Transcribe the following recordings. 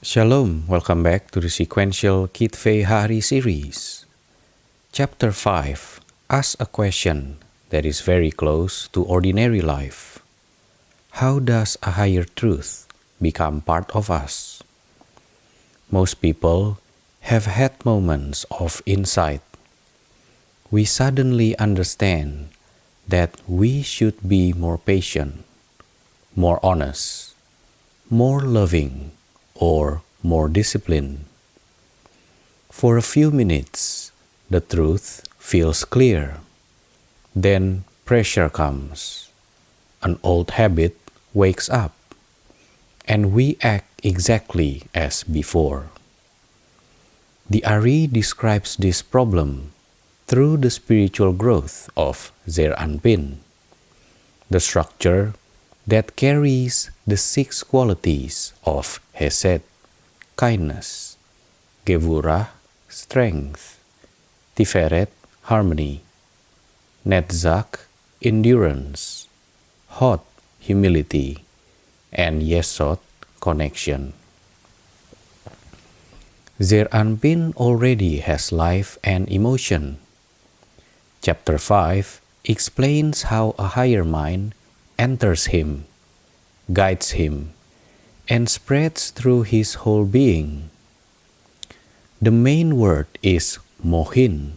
Shalom, welcome back to the sequential Kitvei Hari series. Chapter 5 asks a question that is very close to ordinary life. How does a higher truth become part of us? Most people have had moments of insight. We suddenly understand that we should be more patient, more honest, more loving, or more disciplined. For a few minutes, the truth feels clear. Then pressure comes. An old habit wakes up, and we act exactly as before. The Ari describes this problem through the spiritual growth of Zeir Anpin, the structure that carries the 6 qualities of Hesed, kindness, Gevurot, strength, Tiferet, harmony, Netzach, endurance, Hod, humility, and Yesod, connection. Zeir Anpin already has life and emotion. Chapter 5 explains how a higher mind enters him, guides him, and spreads through his whole being. The main word is Mochin,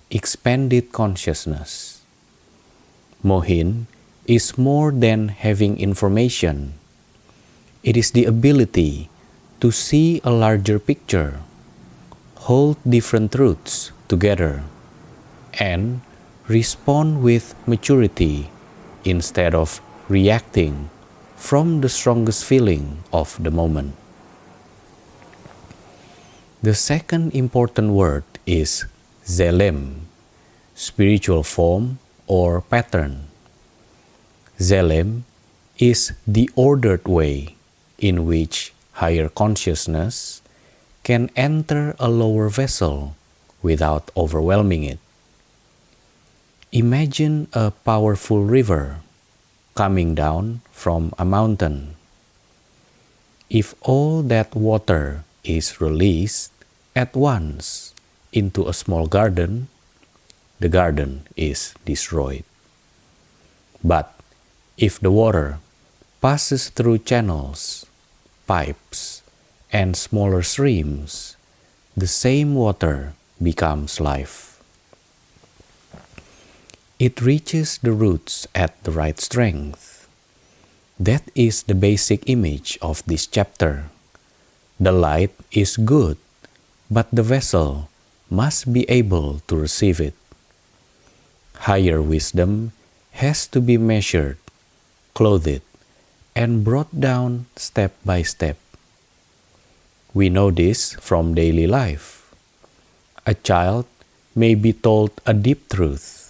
expanded consciousness. Mochin is more than having information. It is the ability to see a larger picture, hold different truths together, and respond with maturity instead of reacting from the strongest feeling of the moment. The second important word is Tzelem, spiritual form or pattern. Tzelem is the ordered way in which higher consciousness can enter a lower vessel without overwhelming it. Imagine a powerful river coming down from a mountain. If all that water is released at once into a small garden, the garden is destroyed. But if the water passes through channels, pipes, and smaller streams, the same water becomes life. It reaches the roots at the right strength. That is the basic image of this chapter. The light is good, but the vessel must be able to receive it. Higher wisdom has to be measured, clothed, and brought down step by step. We know this from daily life. A child may be told a deep truth,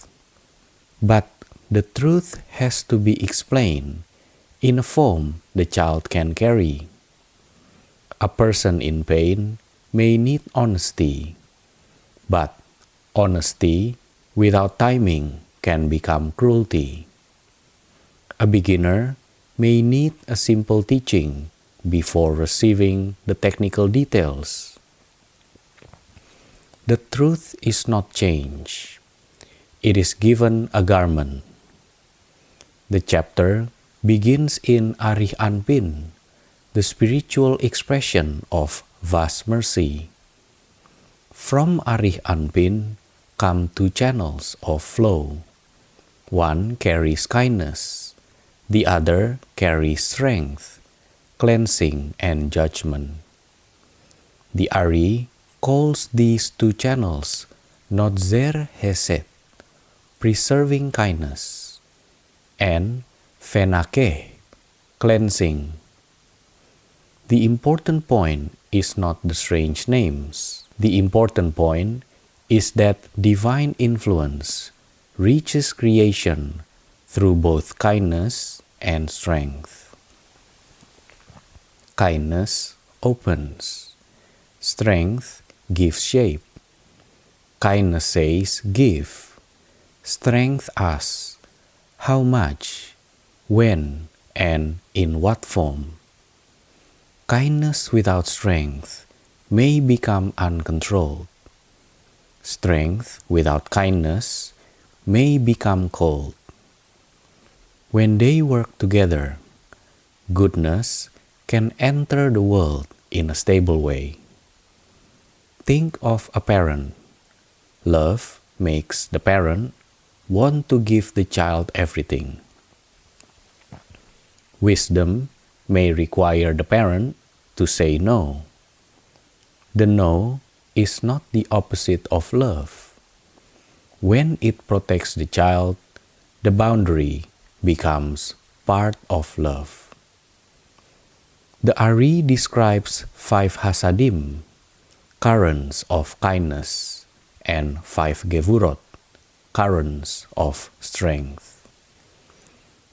but the truth has to be explained in a form the child can carry. A person in pain may need honesty, but honesty without timing can become cruelty. A beginner may need a simple teaching before receiving the technical details. The truth is not changed. It is given a garment. The chapter begins in Zeir Anpin, the spiritual expression of vast mercy. From Zeir Anpin come 2 channels of flow. One carries kindness, the other carries strength, cleansing, and judgment. The Ari calls these 2 channels Notzer Hesed, preserving kindness, and Fenakeh, cleansing. The important point is not the strange names. The important point is that divine influence reaches creation through both kindness and strength. Kindness opens. Strength gives shape. Kindness says, give. Strength asks, how much, when, and in what form. Kindness without strength may become uncontrolled. Strength without kindness may become cold. When they work together, goodness can enter the world in a stable way. Think of a parent. Love makes the parent want to give the child everything. Wisdom may require the parent to say no. The no is not the opposite of love. When it protects the child, the boundary becomes part of love. The Ari describes 5 Chasadim, currents of kindness, and 5 Gevurot, currents of strength.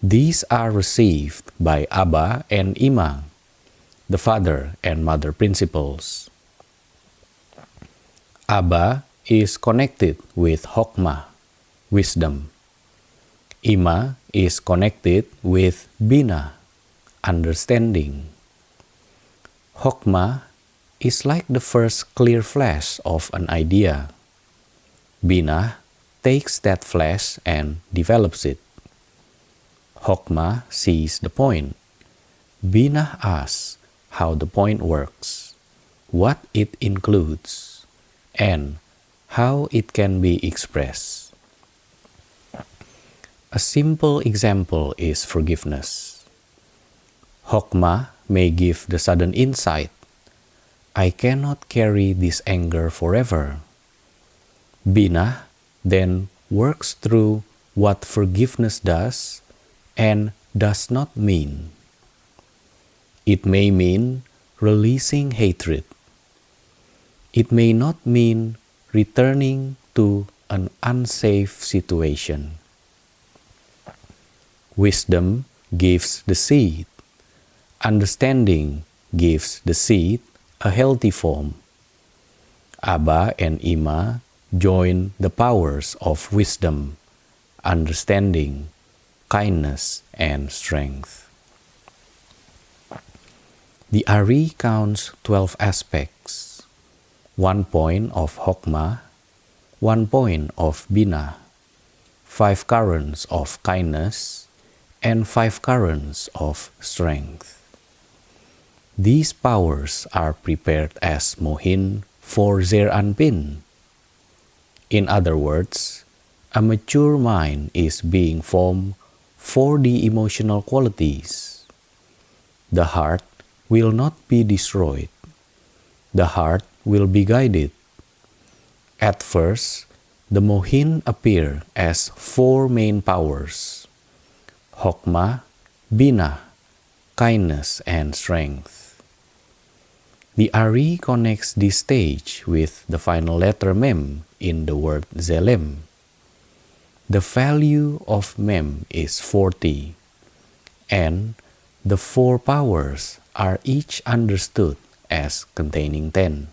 These are received by Abba and Ima, the father and mother principles. Abba is connected with Chochmah, wisdom. Ima is connected with Binah, understanding. Chochmah is like the first clear flash of an idea. Binah takes that flash and develops it. Chochmah sees the point. Binah asks how the point works, what it includes, and how it can be expressed. A simple example is forgiveness. Chochmah may give the sudden insight, I cannot carry this anger forever. Binah then works through what forgiveness does and does not mean. It may mean releasing hatred. It may not mean returning to an unsafe situation. Wisdom gives the seed. Understanding gives the seed a healthy form. Abba and Ima join the powers of wisdom, understanding, kindness, and strength. The Ari counts 12 aspects, 1 point of Chochmah, 1 point of Binah, 5 currents of kindness, and 5 currents of strength. These powers are prepared as Mochin for Zeir Anpin. In other words, a mature mind is being formed for the emotional qualities. The heart will not be destroyed. The heart will be guided. At first, the Mochin appear as 4 main powers: Chochmah, Binah, kindness, and strength. The Ari connects this stage with the final letter Mem in the word Tzelem. The value of Mem is 40, and the 4 powers are each understood as containing 10.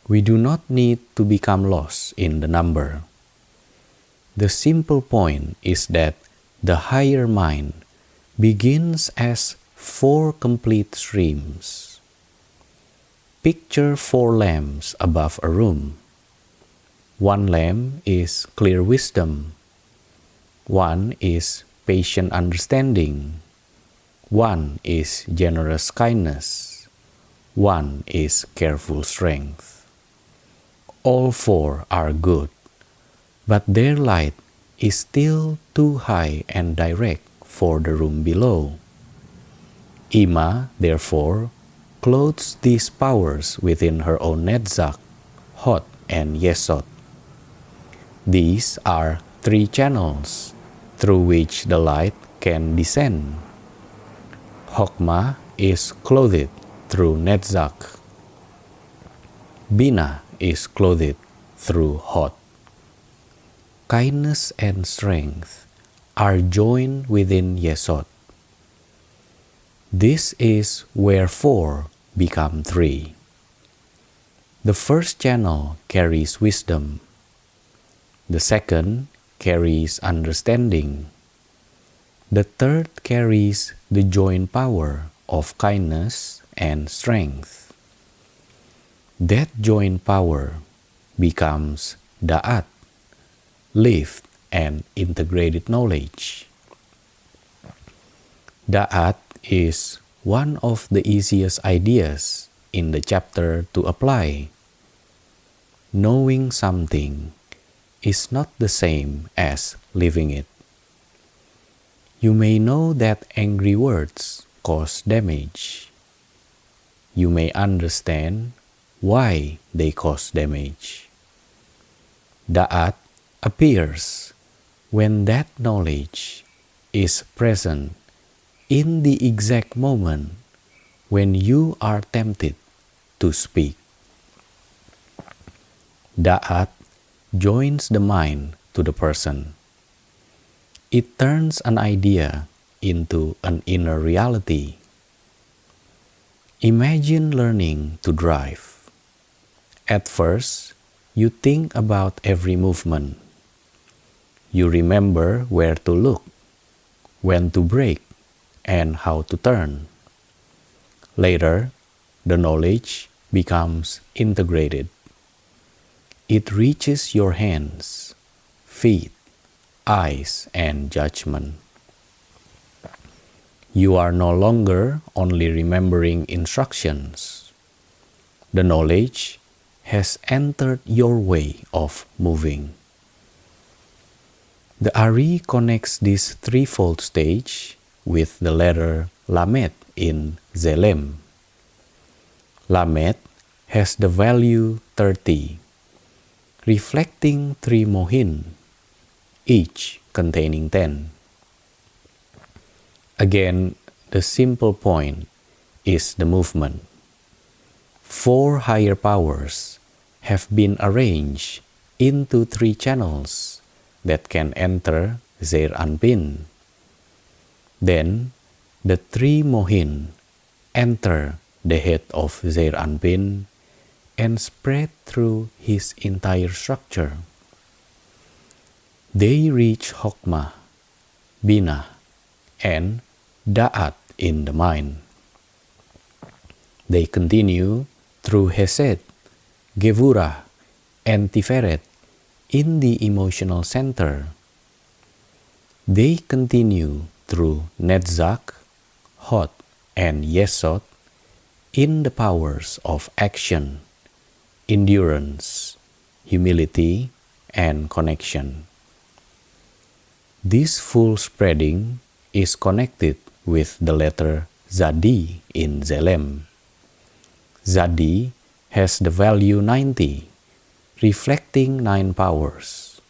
We do not need to become lost in the number. The simple point is that the higher mind begins as 4 complete streams. Picture 4 lamps above a room. 1 lamp is clear wisdom. 1 is patient understanding. 1 is generous kindness. 1 is careful strength. All 4 are good, but their light is still too high and direct for the room below. Ima, therefore, clothes these powers within her own netzach, hod, and yesod. These are 3 channels through which the light can descend. Chochmah is clothed through netzach. Binah is clothed through hod. Kindness and strength are joined within Yesod. This is where 4 become 3. The first channel carries wisdom. The second carries understanding. The third carries the joint power of kindness and strength. That joint power becomes da'at, lived and integrated knowledge. Da'at is one of the easiest ideas in the chapter to apply. Knowing something is not the same as living it. You may know that angry words cause damage. You may understand why they cause damage. Da'at appears when that knowledge is present in the exact moment when you are tempted to speak. Da'at joins the mind to the person. It turns an idea into an inner reality. Imagine learning to drive. At first, you think about every movement. You remember where to look, when to brake, and how to turn. Later, the knowledge becomes integrated. It reaches your hands, feet, eyes, and judgment. You are no longer only remembering instructions. The knowledge has entered your way of moving. The Ari connects this threefold stage with the letter Lamed in Tzelem. Lamed has the value 30, reflecting 3 Mochin, each containing 10. Again, the simple point is the movement. 4 higher powers have been arranged into 3 channels that can enter Zeir Anpin. Then, the 3 Mochin enter the head of Zeir Anpin and spread through his entire structure. They reach Chochmah, Binah, and Da'at in the mind. They continue through Yesod, Gevurot, and Tiferet in the emotional center. They continue through Netzach, Hod, and Yesod in the powers of action, endurance, humility, and connection. This full spreading is connected with the letter Zadi in Tzelem. Zadi has the value 90, reflecting 9 powers,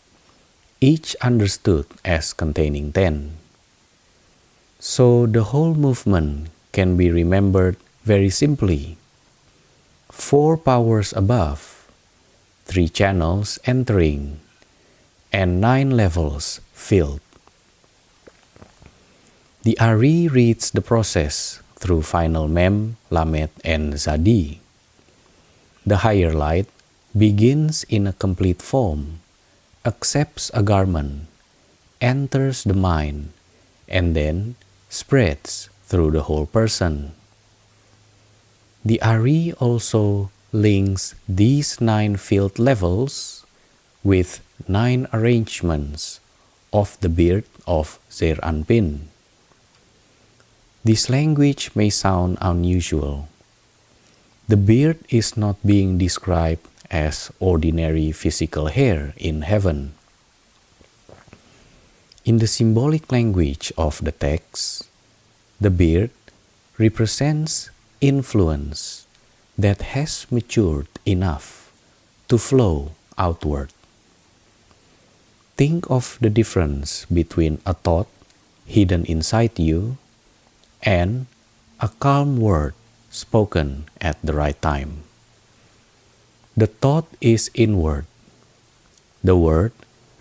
each understood as containing 10. So the whole movement can be remembered very simply. 4 powers above, 3 channels entering, and 9 levels filled. The Ari reads the process through final Mem, Lamed, and Zadi. The higher light begins in a complete form, accepts a garment, enters the mind, and then spreads through the whole person. The Ari also links these 9 field levels with 9 arrangements of the beard of Zeir Anpin. This language may sound unusual. The beard is not being described as ordinary physical hair in heaven. In the symbolic language of the text, the beard represents influence that has matured enough to flow outward. Think of the difference between a thought hidden inside you and a calm word spoken at the right time. The thought is inward. The word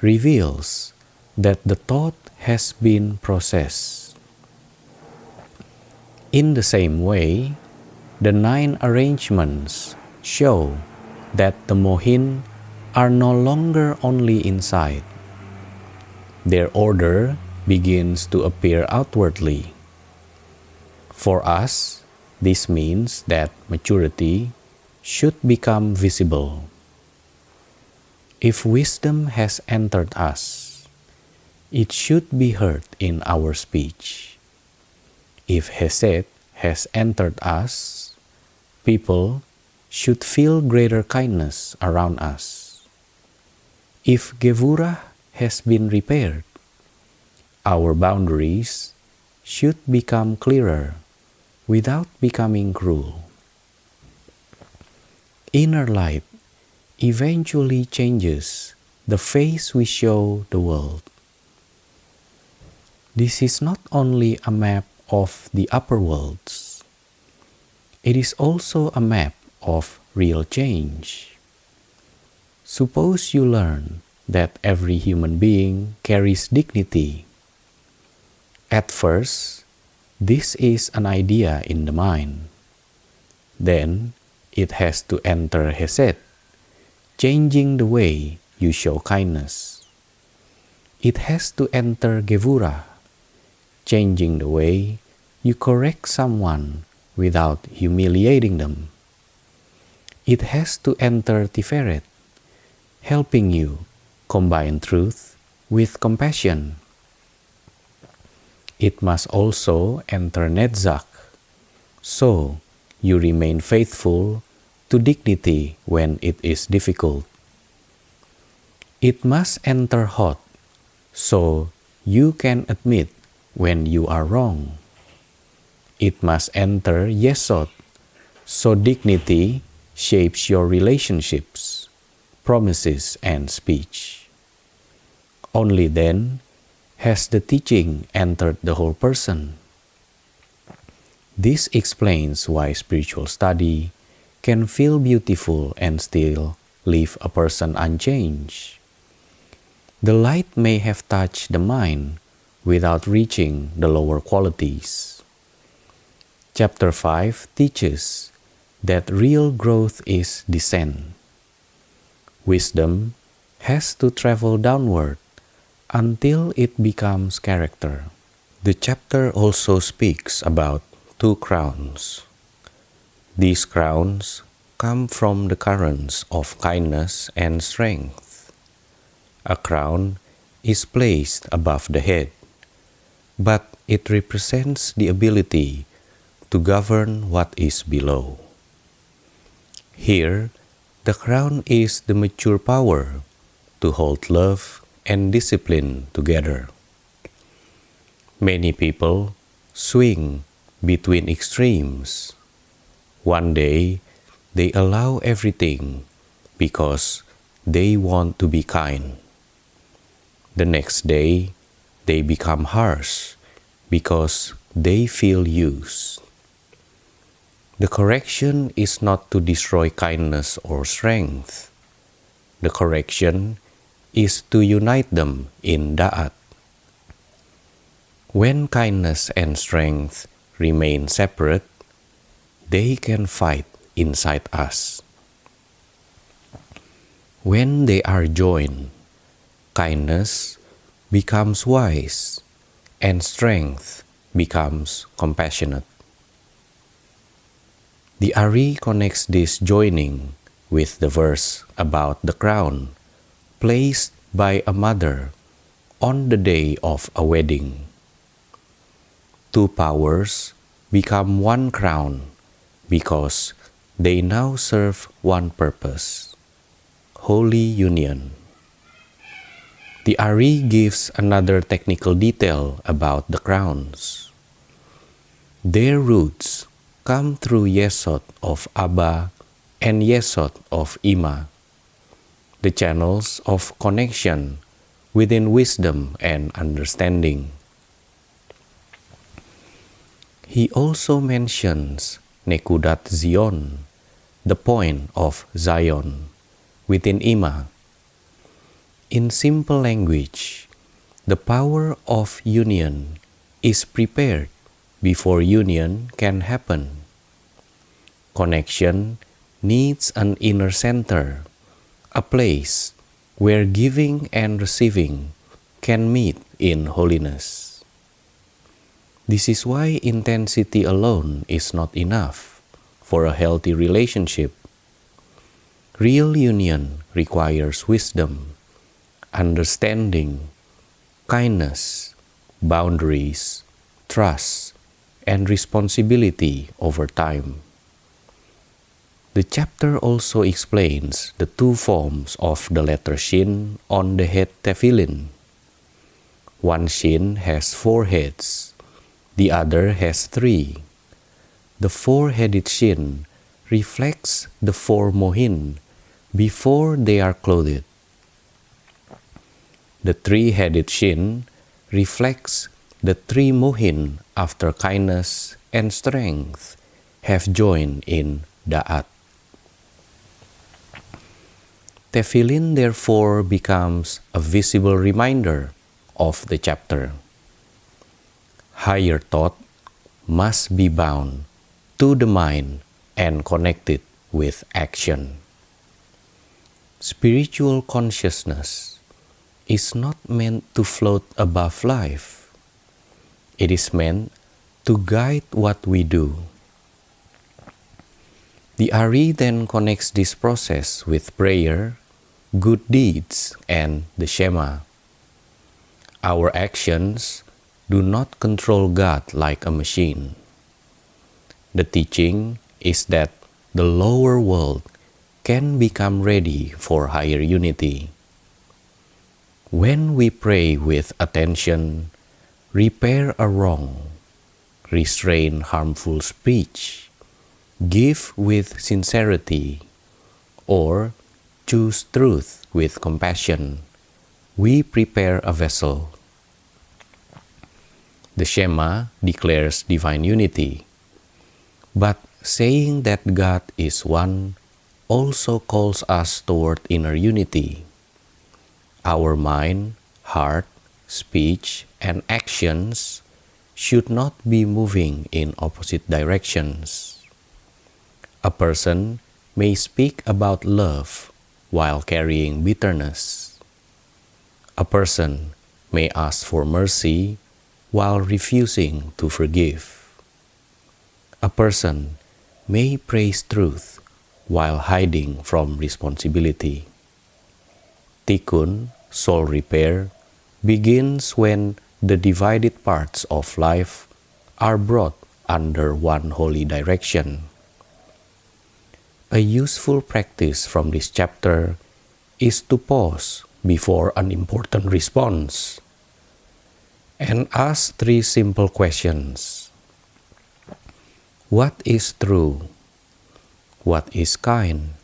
reveals that the thought has been processed. In the same way, the 9 arrangements show that the Mochin are no longer only inside. Their order begins to appear outwardly. For us, this means that maturity should become visible. If wisdom has entered us, it should be heard in our speech. If Hesed has entered us, people should feel greater kindness around us. If Gevurot has been repaired, our boundaries should become clearer without becoming cruel. Inner light eventually changes the face we show the world. This is not only a map of the upper worlds, it is also a map of real change. Suppose you learn that every human being carries dignity. At first, this is an idea in the mind. Then, it has to enter Hesed, changing the way you show kindness. It has to enter Gevurot, changing the way you correct someone without humiliating them. It has to enter Tiferet, helping you combine truth with compassion. It must also enter Netzach, so you remain faithful to dignity when it is difficult. It must enter Hod, so you can admit when you are wrong. It must enter Yesod, so dignity shapes your relationships, promises, and speech. Only then has the teaching entered the whole person. This explains why spiritual study can feel beautiful and still leave a person unchanged. The light may have touched the mind without reaching the lower qualities. Chapter 5 teaches that real growth is descent. Wisdom has to travel downward until it becomes character. The chapter also speaks about 2 crowns. These crowns come from the currents of kindness and strength. A crown is placed above the head, but it represents the ability to govern what is below. Here, the crown is the mature power to hold love and discipline together. Many people swing between extremes. One day, they allow everything because they want to be kind. The next day, they become harsh because they feel used. The correction is not to destroy kindness or strength. The correction is to unite them in da'at. When kindness and strength remain separate, they can fight inside us. When they are joined, kindness becomes wise and strength becomes compassionate. The Ari connects this joining with the verse about the crown placed by a mother on the day of a wedding. 2 powers become one crown because they now serve one purpose: holy union. The Ari gives another technical detail about the crowns. Their roots come through Yesod of Abba and Yesod of Ima, the channels of connection within wisdom and understanding. He also mentions Nekudat Tzion, the point of Zion, within Ima. In simple language, the power of union is prepared before union can happen. Connection needs an inner center, a place where giving and receiving can meet in holiness. This is why intensity alone is not enough for a healthy relationship. Real union requires wisdom, understanding, kindness, boundaries, trust, and responsibility over time. The chapter also explains the two forms of the letter Shin on the head Tefillin. One Shin has 4 heads, the other has 3. The 4-headed Shin reflects the 4 Mochin before they are clothed. The 3-headed Shin reflects the 3 Mochin after kindness and strength have joined in Da'at. Tefillin therefore becomes a visible reminder of the chapter. Higher thought must be bound to the mind and connected with action. Spiritual consciousness is not meant to float above life. It is meant to guide what we do. The Ari then connects this process with prayer, good deeds, and the Shema. Our actions do not control God like a machine. The teaching is that the lower world can become ready for higher unity. When we pray with attention, repair a wrong, restrain harmful speech, give with sincerity, or choose truth with compassion, we prepare a vessel. The Shema declares divine unity, but saying that God is one also calls us toward inner unity. Our mind, heart, speech, and actions should not be moving in opposite directions. A person may speak about love while carrying bitterness. A person may ask for mercy while refusing to forgive. A person may praise truth while hiding from responsibility. Tikkun, soul repair, begins when the divided parts of life are brought under one holy direction. A useful practice from this chapter is to pause before an important response and ask 3 simple questions. What is true? What is kind?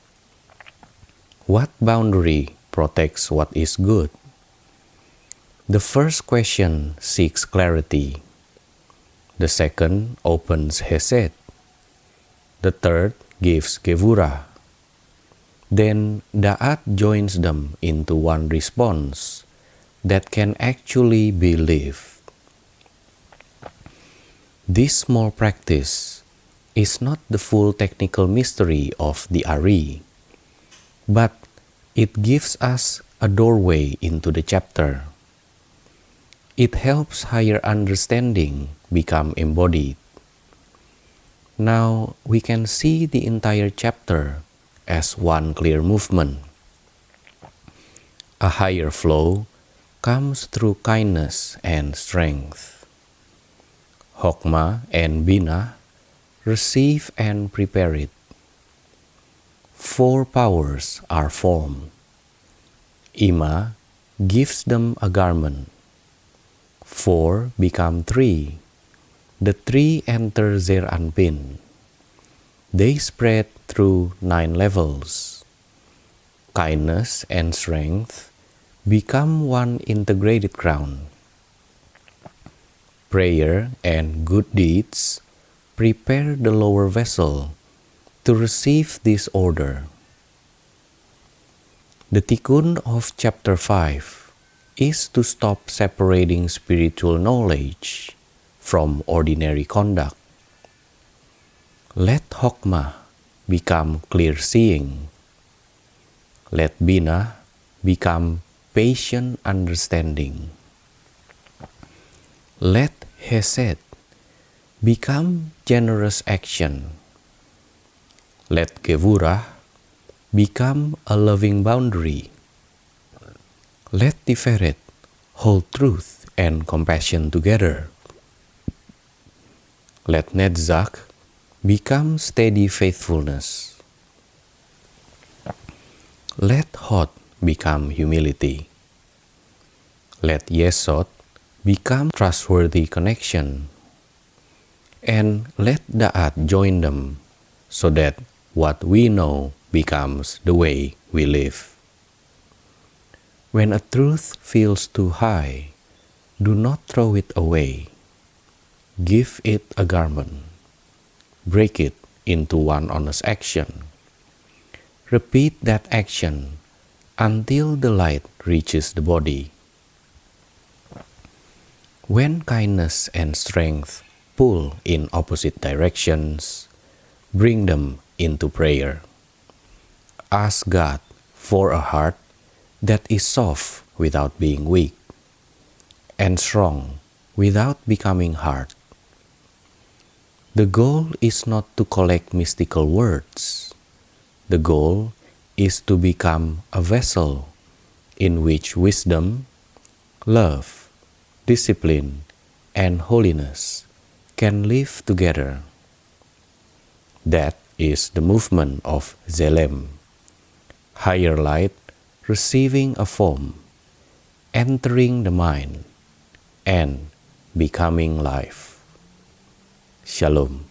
What boundary protects what is good? The first question seeks clarity. The second opens Yesod. The third gives Gevurot. Then Da'at joins them into one response that can actually be lived. This small practice is not the full technical mystery of the Ari, but it gives us a doorway into the chapter. It helps higher understanding become embodied. Now we can see the entire chapter as one clear movement. A higher flow comes through kindness and strength. Chochmah and Binah receive and prepare it. 4 powers are formed. Ima gives them a garment. 4 become 3. The 3 enter Zeir Anpin. They spread through 9 levels. Kindness and strength become one integrated crown. Prayer and good deeds prepare the lower vessel to receive this order. The tikkun of chapter 5 is to stop separating spiritual knowledge from ordinary conduct. Let Chochmah become clear-seeing. Let Binah become patient understanding. Let Yesod become generous action. Let Gevurot become a loving boundary. Let Tiferet hold truth and compassion together. Let Netzach become steady faithfulness. Let Hod become humility. Let Yesod become trustworthy connection. And let Da'at join them, so that what we know becomes the way we live. When a truth feels too high, do not throw it away. Give it a garment. Break it into one honest action. Repeat that action until the light reaches the body. When kindness and strength pull in opposite directions, bring them into prayer. Ask God for a heart that is soft without being weak, and strong without becoming hard. The goal is not to collect mystical words. The goal is to become a vessel in which wisdom, love, discipline, and holiness can live together. That is the movement of Tzelem, higher light receiving a form, entering the mind, and becoming life. Shalom.